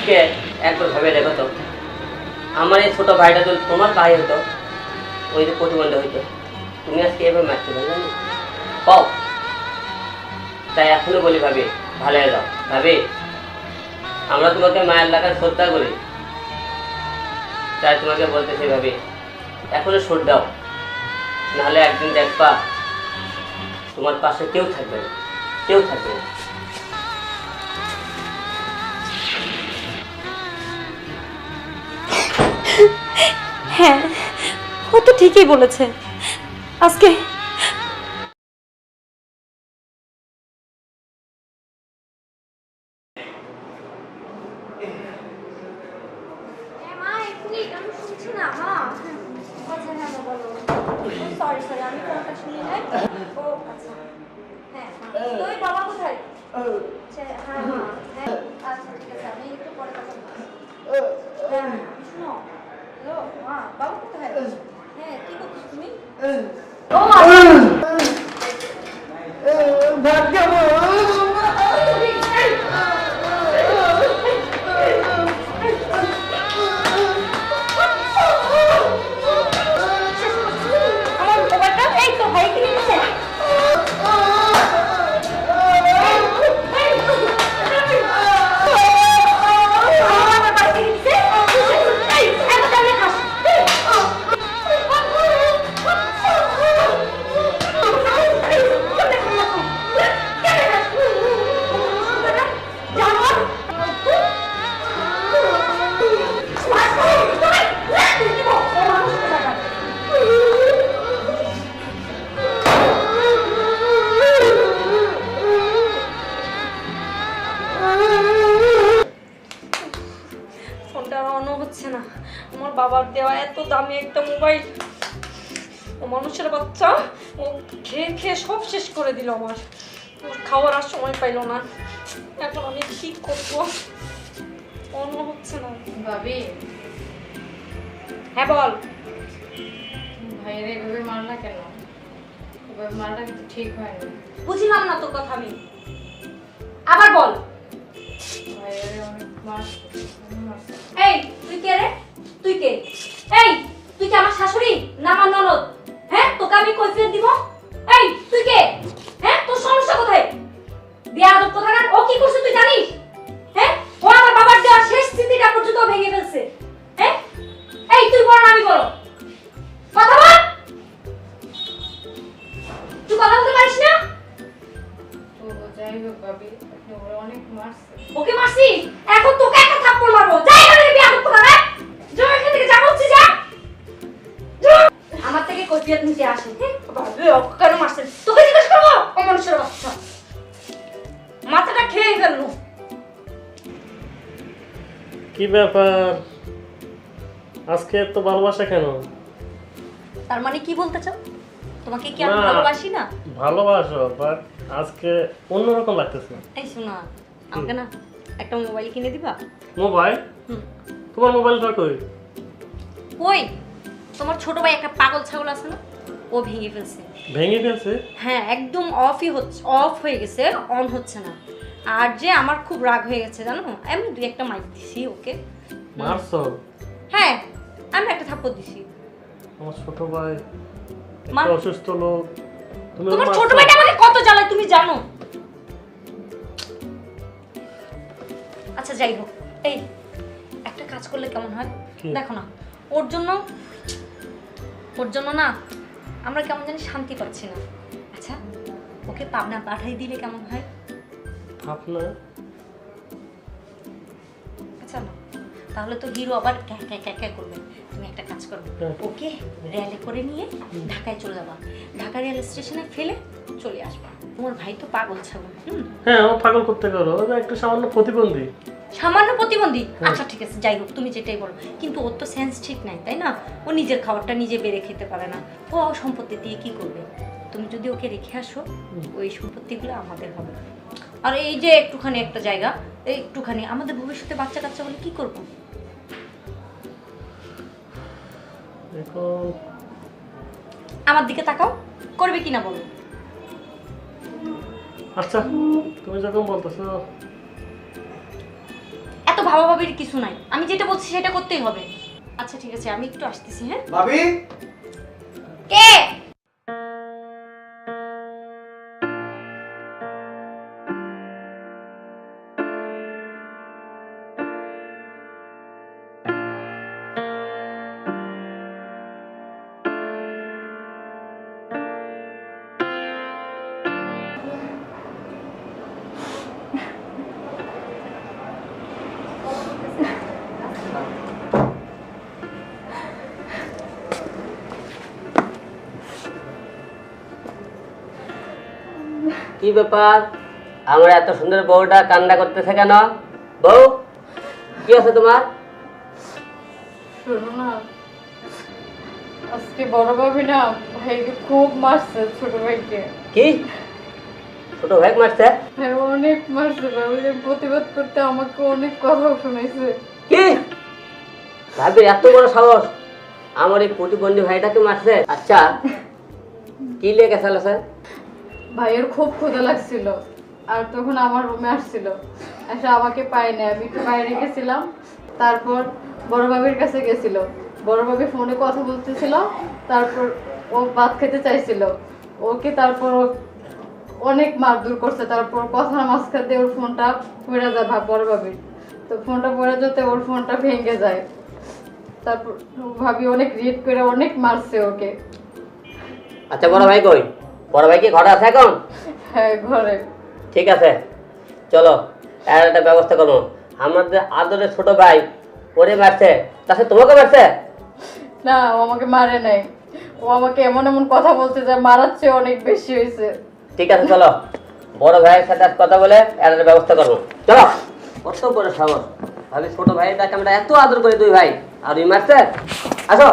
আজকে একবার ভেবে দেখো তো, আমার এই ছোট ভাইটা যদি তোমার ভাই হতো, ওই যে প্রতিবন্ধী হইতো, তুমি আজকে এভাবে মারতে পারলে না পাও। তাই এখনো বলি ভাবি, ভালো হয়ে যাও ভাবি, আমরা তোমাকে মায়ের লাগার শ্রদ্ধা করি, তাই তোমাকে বলতেছি ভাবি এখনো সর দাও, নাহলে একদিন দেখবা তোমার পাশে কেউ থাকবে না, কেউ থাকবে না। হ্যাঁ, ও তো ঠিকই বলেছে। আজকে বাবা কোথায়? হ্যাঁ মা, হ্যাঁ আচ্ছা ঠিক আছে, আমি একটু পরে কথা বলছি। হ্যাঁ শোনো, হ্যালো মা, বাবা কোথায়? হ্যাঁ কি করছিস তুমি? ও আমার মোবাইলটা এই তো ভাই কিনে দিছে। ফোনটা অনও হচ্ছে না। আমার বাবার দেওয়া এত দামি একটা মোবাইল, ও মানুষের বাচ্চা, ও খেয়ে খেয়ে সব শেষ করে দিল আমার। ওর খাওয়ার আর সময় পাইল না। এখন আমি কি করবো? অনও হচ্ছে না। ভাবি, হ্যাঁ বল। ভাইয়ের এভাবে মারলা কেন? এভাবে মারলা কিন্তু ঠিক হয়নি। বুঝলাম না তোর কথা আমি, আবার বল। ভাইয়ের অনেক মারছে। এই তুই কে রে? তুই কে? এই তুই কি আমার শাশুড়ি না আমার ননদ? হ্যাঁ তোকে আমি কৈফিয়ত দিব? এই তুই কে? হ্যাঁ তোর সমস্যা কোথায়? বেয়াদব কোথাকার, ও কি করছে তুই জানিস? হ্যাঁ ও আমার বাবার দেওয়া শেষ স্মৃতিটা পর্যন্ত ভেঙে ফেলছে। হ্যাঁ এই তুই বল না আমি বল, কথা বল। তুই কথা বলতে পারিস না? তো যাই হোক ভাবি, আপনি ওরা অনেক মারছে। ওকে মারছি, এখন তোকে একটা থাপ্পড় মারবো। যাই এখান থেকে, বিয়া করতে হবে। যা এখান থেকে, যা বলছি যা। আমার থেকে কৈফিয়ত নিতে আসে। বাবা ওকে কেন মারছেন তোকে জিজ্ঞেস করবো? অমানুষের বাচ্চা, মাথাটা খেয়ে ফেললো। কি ব্যাপার, আজকে এত ভালোবাসা কেন? তার মানে কি বলতে চাও? তোমাকে কি আমি না। ভালোবাসি না? ভালোবাসো, বাট আজকে অন্যরকম লাগতেছে। এই শোনা, আমাকে না একটা মোবাইল কিনে দিবা? মোবাইল? তোমার মোবাইলটা কই? কই, তোমার ছোট ভাই একটা পাগল ছাগল আছে না, ও ভেঙে ফেলছে। ভেঙে ফেলছে? হ্যাঁ একদম অফই হচ্ছে, অফ হয়ে গেছে, অন হচ্ছে না। আর যে আমার খুব রাগ হয়ে গেছে জানো, আমি দুই একটা মাইক দিছি ওকে। মারছো? হ্যাঁ আমি একটা থাপ্পড় দিছি। আমার ছোট ভাই মা- একটা অসুস্থ লোক, তুমি তোমার মারছো? ছোট ভাইটা আমাকে কত জ্বালায় তুমি জানো? আচ্ছা যাই হোক, এই একটা কাজ করলে কেমন হয় কি? দেখো না, ওর জন্য না আমরা কেমন জানি শান্তি পাচ্ছি না। আচ্ছা ওকে পাবনা পাঠাই দিলে কেমন হয়? আপনার আচ্ছা না, তাহলে তো হিরো আবার ক্যা ক্যা ক্যা ক্যা করবে। তুমি একটা কাজ করবে, হ্যাঁ। ওকে রেলে করে নিয়ে ঢাকায় চলে যাবা, ঢাকা রেল স্টেশনে ফেলে চলে আসবা। তোমার ভাই তো পাগল ছাগল। হ্যাঁ, ও পাগল করতে করো, ও একটু সামান্য প্রতিবন্ধী। সামান্য প্রতিবন্ধী? আচ্ছা ঠিক আছে, যাই হোক তুমি যেটাই বলো, কিন্তু ওর তো সেন্স ঠিক নাই তাই না? ও নিজের খাবারটা নিজে বেড়ে খেতে পারে না, ও সম্পত্তি দিয়ে কি করবে? তুমি যদি ওকে রেখে আসো, ওই সম্পত্তিগুলো আমাদের হবে। আর এই যে একটুখানি একটা জায়গা, এই একটুখানি, আমাদের ভবিষ্যতে বাচ্চা কাচ্চা হলে কি করবো? এখন আমার দিকে তাকাও, করবে কিনা বলো। আচ্ছা তুমি যখন বলতেছো। এত ভাবা ভাবির কিছু নাই, আমি যেটা বলছি সেটা করতেই হবে। আচ্ছা ঠিক আছে, আমি একটু আসতেছি। হ্যাঁ, ভাবি কে? কি ব্যাপার, আমার এত সুন্দর বউটা কান্না করতেছে কেন? বউ, কি আছে তোমার? শোনো না, আজকে বড় ভাবি না ভাইকে খুব মারছে, ছোট ভাইকে। কি ছোট ভাই মারছে? হ্যাঁ, অনেক মারছে। ভাবির প্রতিবাদ করতে আমাকে অনেক কথা শুনাইছে। কি ভাবির এত বড় সাহস আমার এই প্রতিবন্ধী ভাইটাকে মারছে? আচ্ছা, কি লেগে গেছে স্যার? ভাইয়ের খুব ক্ষুধা লাগছিল, আর তখন আমার রুমে আসছিল, এসে আমাকে পাই না, আমি একটু বাইরে গেছিলাম। তারপর বড় ভাবির কাছে গেছিল, বড় ভাবি ফোনে কথা বলতেছিল। তারপর ও ভাত খেতে চাইছিল, ওকে তারপর ও অনেক মারধর করছে। তারপর কথার মাঝখানে ওর ফোনটা পড়ে যায় বড় ভাবির, তো ফোনটা পড়ে যেতে ওর ফোনটা ভেঙে যায়। তারপর ভাবি অনেক রিয়েক্ট করে অনেক মারছে ওকে। আচ্ছা, বড় ভাই কই? বড় ভাই কি ঘরে আছে এখন? হ্যাঁ, ঘরে। ঠিক আছে, চলো এর একটা ব্যবস্থা করবো। আমাদের আদরের ছোট ভাই ওরে মারছে, তাতে তোমাকে মারছে? না, ও আমাকে মারে নাই, ও আমাকে এমন এমন কথা বলতে যায়, মারার চেয়ে অনেক বেশি হয়েছে। ঠিক আছে, চলো বড় ভাইয়ের সাথে আজ কথা বলে এর একটা ব্যবস্থা করবো। চলো। কত বড় সাহস, ভাবি ছোট ভাইটাকে আমরা এত আদর করি, দুই ভাই, আর ওই মারছে? আসো।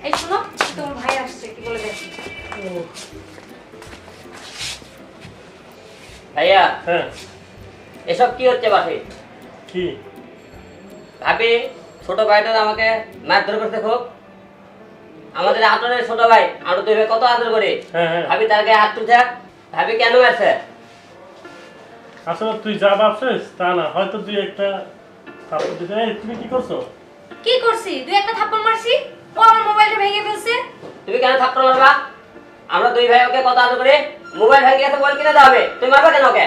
এই শোনো, তোমার ভাই আসছে, কি বলে দেখি। ভাইয়া, হ্যাঁ, এসব কি হচ্ছে বাসে? কি? ভাবি ছোট ভাইটা আমাকে মারধর করতে খুব। আমাদের আদরের ছোট ভাই, আমরা দুই ভাই কত আদর করি। হ্যাঁ, হ্যাঁ। ভাবি তার গায়ে হাত তুলছে, ভাবি কেন মারছে? আসলে তুই যা ভাবছিস তা না, হয়তো তুই একটা থাপ্পড় দিতে। এই, তুমি কি করছো? কি করছি? দুই একটা থাপ্পড় মারছি, ও আমার মোবাইলটা ভেঙে ফেলছে। তুমি কেন থাপ্পড় মারবা? আমরা দুই ভাই ওকে কত আদর করি। মোবাইল ভেঙে গেছে, মোবাইল কিনে দেওয়া হবে, তুমি মারবা কেন ওকে?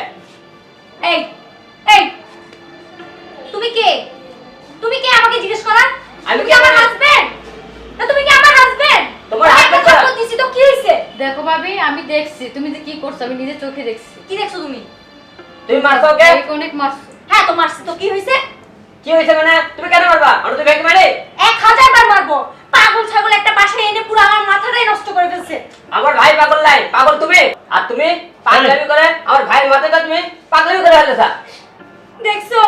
এই এই, তুমি কে? তুমি কে আমাকে জিজ্ঞেস করার? আমি তুমি কে? আমার হাজবেন্ড না? তুমি কি আমার হাজবেন্ড? তোমার husband একটা কারা? থাপ্পড় দিছি তো কি হইছে? দেখো ভাবি, আমি দেখছি তুমি যে কি করছো, আমি নিজের চোখে দেখছি। কি দেখছো তুমি? তুমি মারছো ওকে? ভাইকে অনেক মারছো। হ্যাঁ, তো মারছি তো কি হইছে? কি হয়েছে মানে? তুমি কেন মারবা? আমরা দুই ভাইকে মারি? 1000 বার মারবো। পাগল ছাগল একটা বাসায় এনে পুরো আমার মাথাটাই নষ্ট করে ফেলছে। আমার ভাই পাগল নাই, পাগল তুমি। আর তুমি পাগলামি করে আমার ভাইয়ের মাথাটা তুমি পাগলামি করে ফেলেছা। দেখছো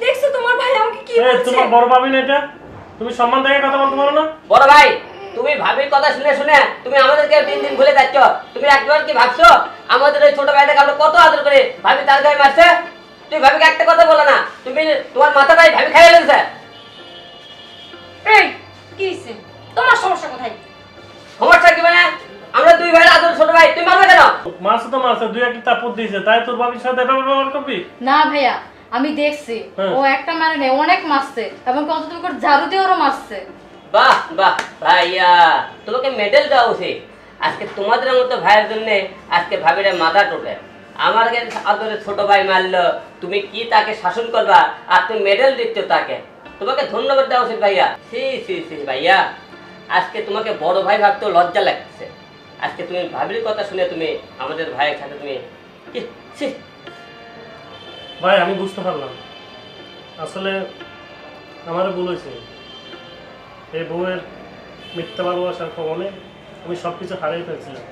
দেখছো তোমার ভাই আমাকে কি এই, বলছে? তোমার বড় ভাবি না এটা? তুমি সম্মান দেখে কথা বলতে পারো না? বড় ভাই, তুমি ভাবির কথা শুনে শুনে তুমি আমাদেরকে দিন দিন ভুলে যাচ্ছ। তুমি একবার কি ভাবছো আমাদের ওই ছোট ভাইটাকে আমরা কত আদর করে ভাবি তার গায়ে মারছে? তুমি ভাবিকে একটা কথা বলো না, তুমি তোমার মাথাটাই ভাবি খাইয়ে ফেলছে। এই, কি হইছে? তোমার সমস্যা কোথায়? সমস্যা কি মানে? আমরা দুই ভাইয়ের আদর ছোট ভাই, তুমি মারবে কেন? মারছে তো মারছে, দুই একটা থাপ্পড় দিয়েছে, তাই তোর ভাবির সাথে এভাবে ব্যবহার করবি? না ভাইয়া, আমি দেখছি হ্যাঁ। ও একটা মারে নেই, অনেক মারছে, এবং কত তুমি করে ঝাড়ু দিয়ে ওরও মারছে। বাহ বাহ ভাইয়া, তোমাকে মেডেল দেওয়া উচিত। আজকে তোমাদের মতো ভাইয়ের জন্য আজকে ভাবিরে মাথা টোটে। আমাকে আদরের ছোট ভাই মারলো, তুমি কি তাকে শাসন করবা আর তুমি মেডেল দিচ্ছ তাকে? তোমাকে ধন্যবাদ দেওয়া উচিত ভাইয়া। সি সি সি ভাইয়া, আজকে তোমাকে বড় ভাই ভাবতেও লজ্জা লাগছে। আজকে তুমি ভাবির কথা শুনে তুমি আমাদের ভাইয়ের সাথে তুমি কি ছি। ভাই, আমি বুঝতে পারলাম, আসলে আমারও ভুল হয়েছে। এই বউয়ের মিথ্যা ভালোবাসার কারণে আমি সব কিছু হারিয়ে ফেলছিলাম।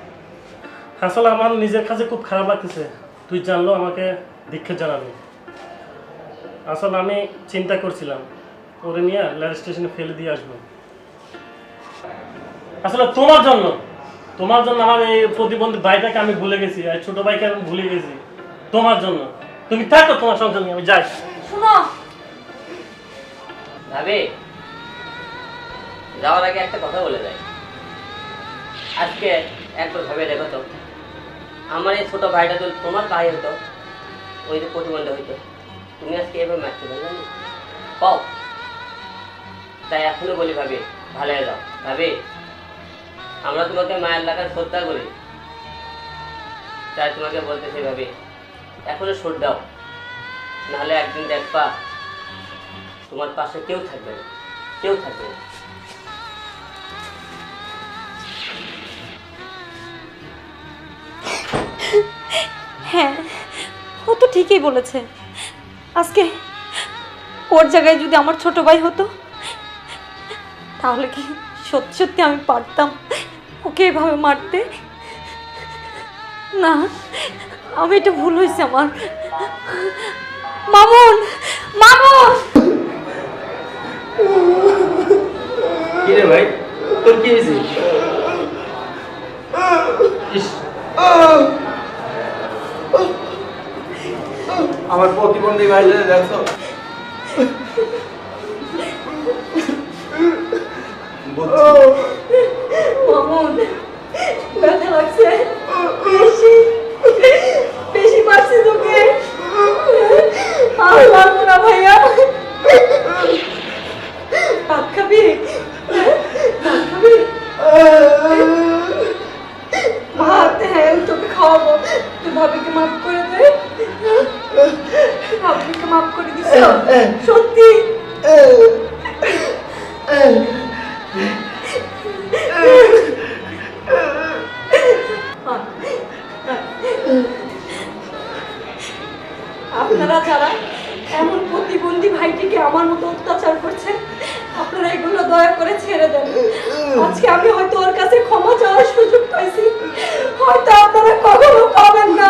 আসলে আমার নিজের কাছে খুব খারাপ লাগতেছে, তুই জানলো আমাকে দীক্ষা জানাবি। আসলে আমি চিন্তা করছিলাম ওরে নিয়ে রেল স্টেশনে ফেলে দিয়ে আসবো। আসলে তোমার জন্য আমার এই প্রতিবন্ধী ভাইটাকে আমি ভুলে গেছি, আর ছোট ভাইকে আমি ভুলে গেছি তোমার জন্য। তুমি থাকো তোমার সংসার নিয়ে, আমি যাই। শুনো, ভাবি যাওয়ার আগে একটা কথা বলে যাই। আজকে একবার ভেবে দেখো তো, আমার এই ছোট ভাইটা যদি তোমার ভাই হতো ওই যে প্রতিবন্ধী হইতো, তুমি আজকে এভাবে মারতে পারলে না। পাও, তাই এখনো বলি ভাবি ভালো হয়ে যাও। ভাবি আমরা তোমাকে মায়ের লাগার শ্রদ্ধা করি, তাই তোমাকে বলতেছি ভাবি এখনো সুর দাও, নাহলে একদিন দেখবা তোমার পাশে কেউ থাকবে না, কেউ থাকবে না। হ্যাঁ, ও তো ঠিকই বলেছে। আজকে ওর জায়গায় যদি আমার ছোট ভাই হতো তাহলে কি সত্যি সত্যি আমি পারতাম ওকে এভাবে মারতে? না, আমি এটা ভুল হয়েছে আমার। মামুন, মামুন! কি রে ভাই, তোর কি হয়েছে? ইস, আমার প্রতিবন্ধী ভাই দেখছো? মামুন, ব্যথা লাগছে? বেশি বেশি মারছি তোকে? আর মারবো না ভাইয়া। ভাত খাবি? ভাত খাবি? ভাত, হ্যাঁ তোকে খাওয়াবো। তুই ভাবিকে মাফ করে দে। ভাবিকে মাফ করে দিস সত্যি? আপনারা যারা এমন প্রতিবন্ধী ভাইটিকে আমার মতো অত্যাচার করছেন, আপনারা এগুলো দয়া করে ছেড়ে দেন। আজকে আমি হয়তো ওর কাছে ক্ষমা চাওয়ার সুযোগ পাইছি, হয়তো আপনারা কখনো পাবেন না।